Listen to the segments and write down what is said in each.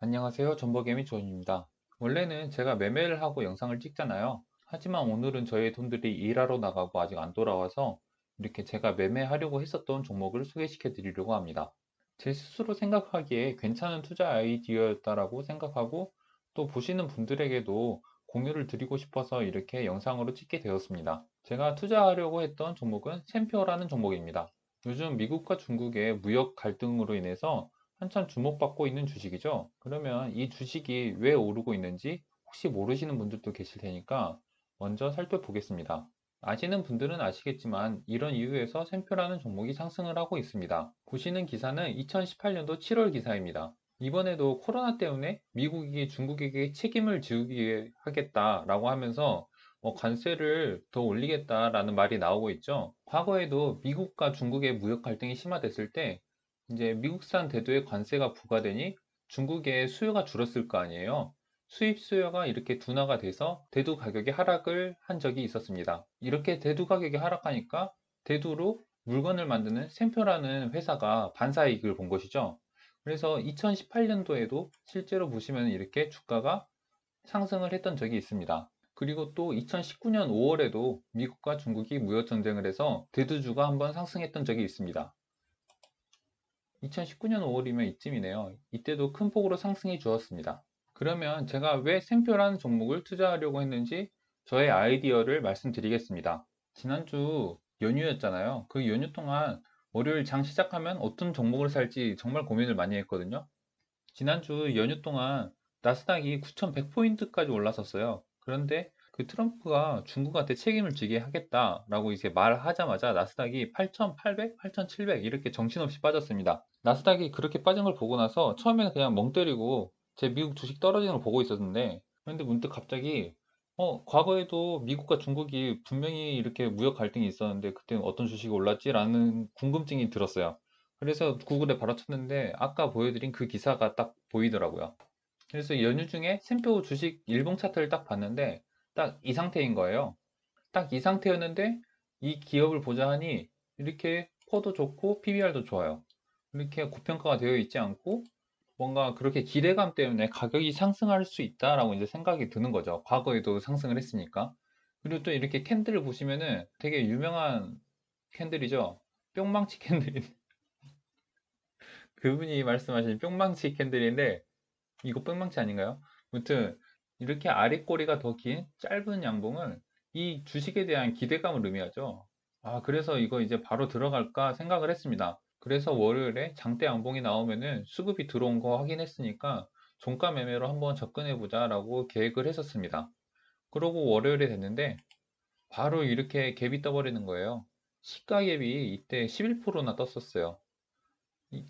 안녕하세요. 전버개미 조입니다. 원래는 제가 매매를 하고 영상을 찍잖아요. 하지만 오늘은 저희 돈들이 일하러 나가고 아직 안 돌아와서 이렇게 제가 매매하려고 했었던 종목을 소개시켜 드리려고 합니다. 제 스스로 생각하기에 괜찮은 투자 아이디어였다라고 생각하고 또 보시는 분들에게도 공유를 드리고 싶어서 이렇게 영상으로 찍게 되었습니다. 제가 투자하려고 했던 종목은 샘표라는 종목입니다. 요즘 미국과 중국의 무역 갈등으로 인해서 한참 주목받고 있는 주식이죠. 그러면 이 주식이 왜 오르고 있는지 혹시 모르시는 분들도 계실 테니까 먼저 살펴보겠습니다. 아시는 분들은 아시겠지만 이런 이유에서 샘표라는 종목이 상승을 하고 있습니다. 보시는 기사는 2018년도 7월 기사입니다. 이번에도 코로나 때문에 미국이 중국에게 책임을 지우게 하겠다라고 하면서 관세를 더 올리겠다라는 말이 나오고 있죠. 과거에도 미국과 중국의 무역 갈등이 심화됐을 때 이제 미국산 대두에 관세가 부과되니 중국의 수요가 줄었을 거 아니에요. 수입 수요가 이렇게 둔화가 돼서 대두 가격이 하락을 한 적이 있었습니다. 이렇게 대두 가격이 하락하니까 대두로 물건을 만드는 샘표라는 회사가 반사이익을 본 것이죠. 그래서 2018년도에도 실제로 보시면 이렇게 주가가 상승을 했던 적이 있습니다. 그리고 또 2019년 5월에도 미국과 중국이 무역 전쟁을 해서 대두주가 한번 상승했던 적이 있습니다. 2019년 5월이면 이쯤이네요. 이때도 큰 폭으로 상승해 주었습니다. 그러면 제가 왜 샘표라는 종목을 투자하려고 했는지 저의 아이디어를 말씀드리겠습니다. 지난주 연휴였잖아요. 그 연휴 동안 월요일 장 시작하면 어떤 종목을 살지 정말 고민을 많이 했거든요. 지난주 연휴 동안 나스닥이 9,100포인트까지 올랐었어요. 그런데 그 트럼프가 중국한테 책임을 지게 하겠다라고 이제 말하자마자 나스닥이 8,800, 8,700 이렇게 정신없이 빠졌습니다. 나스닥이 그렇게 빠진 걸 보고 나서 처음에는 그냥 멍 때리고 제 미국 주식 떨어지는 걸 보고 있었는데 그런데 문득 갑자기 과거에도 미국과 중국이 분명히 이렇게 무역 갈등이 있었는데 그때는 어떤 주식이 올랐지라는 궁금증이 들었어요. 그래서 구글에 바로 쳤는데 아까 보여드린 그 기사가 딱 보이더라고요. 그래서 연휴 중에 샘표 주식 일봉 차트를 딱 봤는데 딱 이 상태인 거예요. 딱 이 상태였는데 이 기업을 보자 하니 이렇게 퍼도 좋고 PBR도 좋아요. 이렇게 고평가가 되어 있지 않고 뭔가 그렇게 기대감 때문에 가격이 상승할 수 있다라고 이제 생각이 드는 거죠. 과거에도 상승을 했으니까. 그리고 또 이렇게 캔들을 보시면은 되게 유명한 캔들이죠. 뿅망치 캔들. 그분이 말씀하신 뿅망치 캔들인데 이거 뿅망치 아닌가요? 아무튼 이렇게 아랫꼬리가 더 긴 짧은 양봉은 이 주식에 대한 기대감을 의미하죠. 아, 그래서 이거 이제 바로 들어갈까 생각을 했습니다. 그래서 월요일에 장대 양봉이 나오면은 수급이 들어온 거 확인했으니까 종가 매매로 한번 접근해 보자라고 계획을 했었습니다. 그러고 월요일에 됐는데 바로 이렇게 갭이 떠버리는 거예요. 시가 갭이 이때 11%나 떴었어요.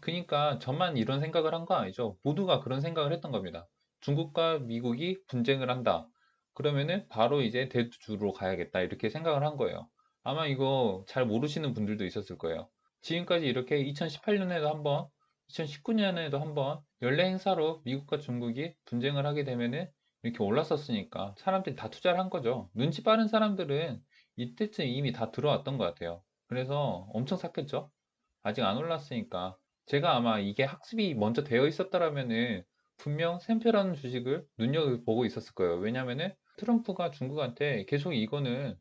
그러니까 저만 이런 생각을 한 거 아니죠. 모두가 그런 생각을 했던 겁니다. 중국과 미국이 분쟁을 한다. 그러면은 바로 이제 대두주로 가야겠다. 이렇게 생각을 한 거예요. 아마 이거 잘 모르시는 분들도 있었을 거예요. 지금까지 이렇게 2018년에도 한번, 2019년에도 한번 연례 행사로 미국과 중국이 분쟁을 하게 되면은 이렇게 올랐었으니까 사람들이 다 투자를 한 거죠. 눈치 빠른 사람들은 이때쯤 이미 다 들어왔던 것 같아요. 그래서 엄청 샀겠죠? 아직 안 올랐으니까. 제가 아마 이게 학습이 먼저 되어 있었더라면은 분명 샘표라는 주식을 눈여겨보고 있었을 거예요. 왜냐면은 트럼프가 중국한테 계속 이거는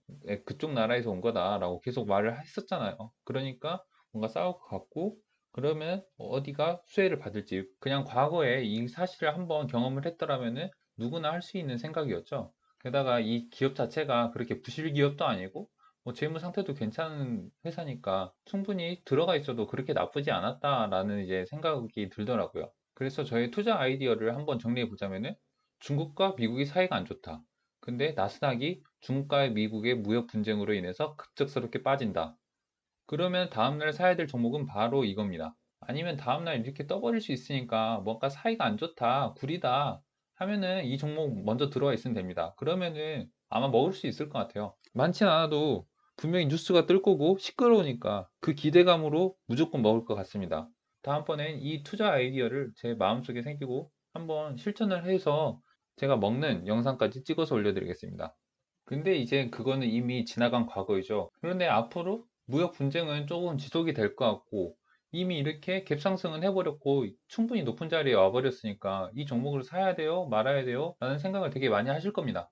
그쪽 나라에서 온 거다라고 계속 말을 했었잖아요. 그러니까 뭔가 싸울 것 같고 그러면 어디가 수혜를 받을지 그냥 과거에 이 사실을 한번 경험을 했더라면은 누구나 할 수 있는 생각이었죠. 게다가 이 기업 자체가 그렇게 부실 기업도 아니고 재무 상태도 괜찮은 회사니까 충분히 들어가 있어도 그렇게 나쁘지 않았다라는 이제 생각이 들더라고요. 그래서 저의 투자 아이디어를 한번 정리해 보자면은 중국과 미국이 사이가 안 좋다. 근데 나스닥이 중국과 미국의 무역 분쟁으로 인해서 급작스럽게 빠진다. 그러면 다음날 사야 될 종목은 바로 이겁니다. 아니면 다음날 이렇게 떠버릴 수 있으니까 뭔가 사이가 안 좋다, 구리다 하면은 이 종목 먼저 들어와 있으면 됩니다. 그러면은 아마 먹을 수 있을 것 같아요. 많진 않아도 분명히 뉴스가 뜰 거고 시끄러우니까 그 기대감으로 무조건 먹을 것 같습니다. 다음번엔 이 투자 아이디어를 제 마음속에 새기고 한번 실천을 해서 제가 먹는 영상까지 찍어서 올려드리겠습니다. 근데 이제 그거는 이미 지나간 과거이죠. 그런데 앞으로 무역 분쟁은 조금 지속이 될 것 같고, 이미 이렇게 갭상승은 해버렸고 충분히 높은 자리에 와버렸으니까 이 종목을 사야 돼요? 말아야 돼요? 라는 생각을 되게 많이 하실 겁니다.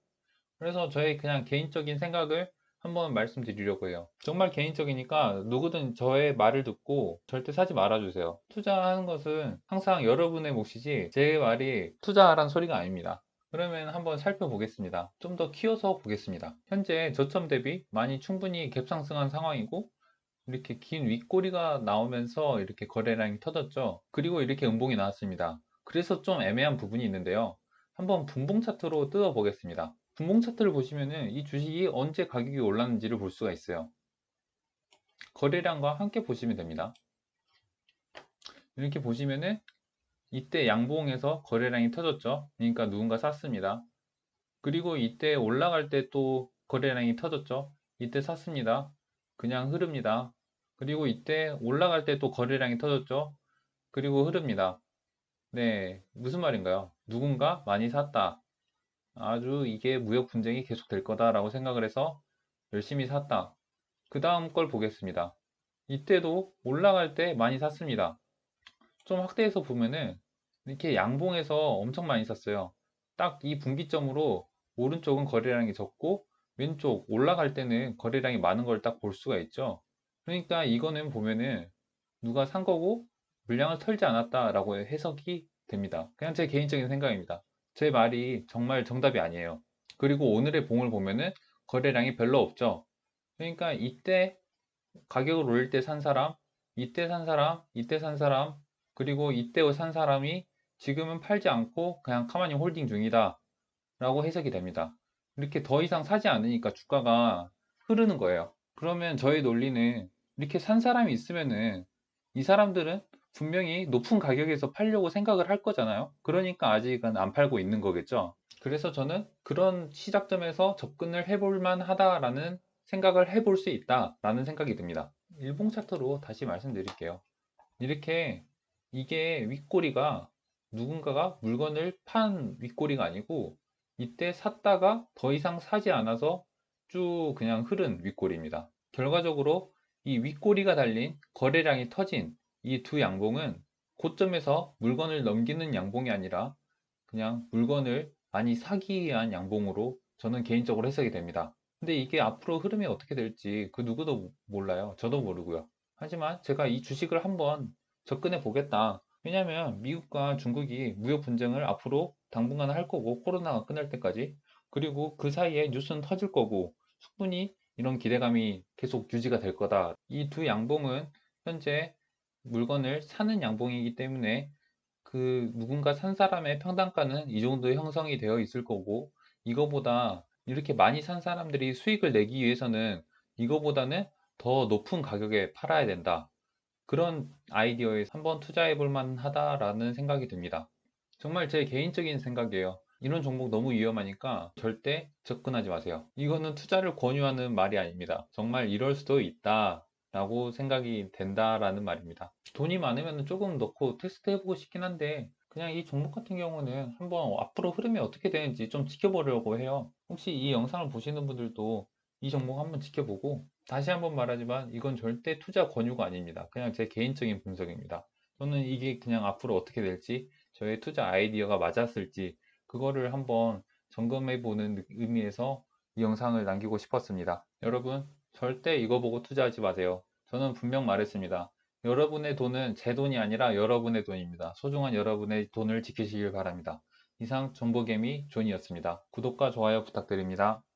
그래서 저의 그냥 개인적인 생각을 한번 말씀드리려고 해요. 정말 개인적이니까 누구든 저의 말을 듣고 절대 사지 말아주세요. 투자하는 것은 항상 여러분의 몫이지 제 말이 투자하란 소리가 아닙니다. 그러면 한번 살펴보겠습니다. 좀 더 키워서 보겠습니다. 현재 저점 대비 많이 충분히 갭상승한 상황이고 이렇게 긴 윗꼬리가 나오면서 이렇게 거래량이 터졌죠. 그리고 이렇게 음봉이 나왔습니다. 그래서 좀 애매한 부분이 있는데요. 한번 분봉 차트로 뜯어 보겠습니다. 분봉 차트를 보시면은 이 주식이 언제 가격이 올랐는지를 볼 수가 있어요. 거래량과 함께 보시면 됩니다. 이렇게 보시면은 이때 양봉에서 거래량이 터졌죠. 그러니까 누군가 샀습니다. 그리고 이때 올라갈 때 또 거래량이 터졌죠. 이때 샀습니다. 그냥 흐릅니다. 그리고 이때 올라갈 때 또 거래량이 터졌죠. 그리고 흐릅니다. 네, 무슨 말인가요? 누군가 많이 샀다. 아주 이게 무역 분쟁이 계속 될 거다라고 생각을 해서 열심히 샀다. 그 다음 걸 보겠습니다. 이때도 올라갈 때 많이 샀습니다. 좀 확대해서 보면은 이렇게 양봉에서 엄청 많이 샀어요. 딱 이 분기점으로 오른쪽은 거래량이 적고 왼쪽 올라갈 때는 거래량이 많은 걸 딱 볼 수가 있죠. 그러니까 이거는 보면은 누가 산 거고 물량을 털지 않았다라고 해석이 됩니다. 그냥 제 개인적인 생각입니다. 제 말이 정말 정답이 아니에요. 그리고 오늘의 봉을 보면은 거래량이 별로 없죠. 그러니까 이때 가격을 올릴 때 산 사람, 이때 산 사람, 이때 산 사람, 그리고 이때 산 사람이 지금은 팔지 않고 그냥 가만히 홀딩 중이다 라고 해석이 됩니다. 이렇게 더 이상 사지 않으니까 주가가 흐르는 거예요. 그러면 저의 논리는 이렇게 산 사람이 있으면은 이 사람들은 분명히 높은 가격에서 팔려고 생각을 할 거잖아요. 그러니까 아직은 안 팔고 있는 거겠죠. 그래서 저는 그런 시작점에서 접근을 해볼 만하다라는 생각을 해볼 수 있다라는 생각이 듭니다. 일봉 차트로 다시 말씀드릴게요. 이렇게 이게 윗꼬리가 누군가가 물건을 판 윗꼬리가 아니고 이때 샀다가 더 이상 사지 않아서 쭉 그냥 흐른 윗꼬리입니다. 결과적으로 이 윗꼬리가 달린 거래량이 터진 이 두 양봉은 고점에서 물건을 넘기는 양봉이 아니라 그냥 물건을 많이 사기 위한 양봉으로 저는 개인적으로 해석이 됩니다. 근데 이게 앞으로 흐름이 어떻게 될지 그 누구도 몰라요. 저도 모르고요. 하지만 제가 이 주식을 한번 접근해 보겠다. 왜냐면 미국과 중국이 무역 분쟁을 앞으로 당분간 할 거고 코로나가 끝날 때까지 그리고 그 사이에 뉴스는 터질 거고 충분히 이런 기대감이 계속 유지가 될 거다. 이 두 양봉은 현재 물건을 사는 양봉이기 때문에 그 누군가 산 사람의 평단가는 이 정도 형성이 되어 있을 거고 이거보다 이렇게 많이 산 사람들이 수익을 내기 위해서는 이거보다는 더 높은 가격에 팔아야 된다. 그런 아이디어에 한번 투자해 볼 만하다라는 생각이 듭니다. 정말 제 개인적인 생각이에요. 이런 종목 너무 위험하니까 절대 접근하지 마세요. 이거는 투자를 권유하는 말이 아닙니다. 정말 이럴 수도 있다 라고 생각이 된다라는 말입니다. 돈이 많으면 조금 넣고 테스트 해보고 싶긴 한데 그냥 이 종목 같은 경우는 한번 앞으로 흐름이 어떻게 되는지 좀 지켜보려고 해요. 혹시 이 영상을 보시는 분들도 이 종목 한번 지켜보고 다시 한번 말하지만 이건 절대 투자 권유가 아닙니다. 그냥 제 개인적인 분석입니다. 저는 이게 그냥 앞으로 어떻게 될지 저의 투자 아이디어가 맞았을지 그거를 한번 점검해 보는 의미에서 이 영상을 남기고 싶었습니다. 여러분 절대 이거 보고 투자하지 마세요. 저는 분명 말했습니다. 여러분의 돈은 제 돈이 아니라 여러분의 돈입니다. 소중한 여러분의 돈을 지키시길 바랍니다. 이상 정보개미 존이었습니다. 구독과 좋아요 부탁드립니다.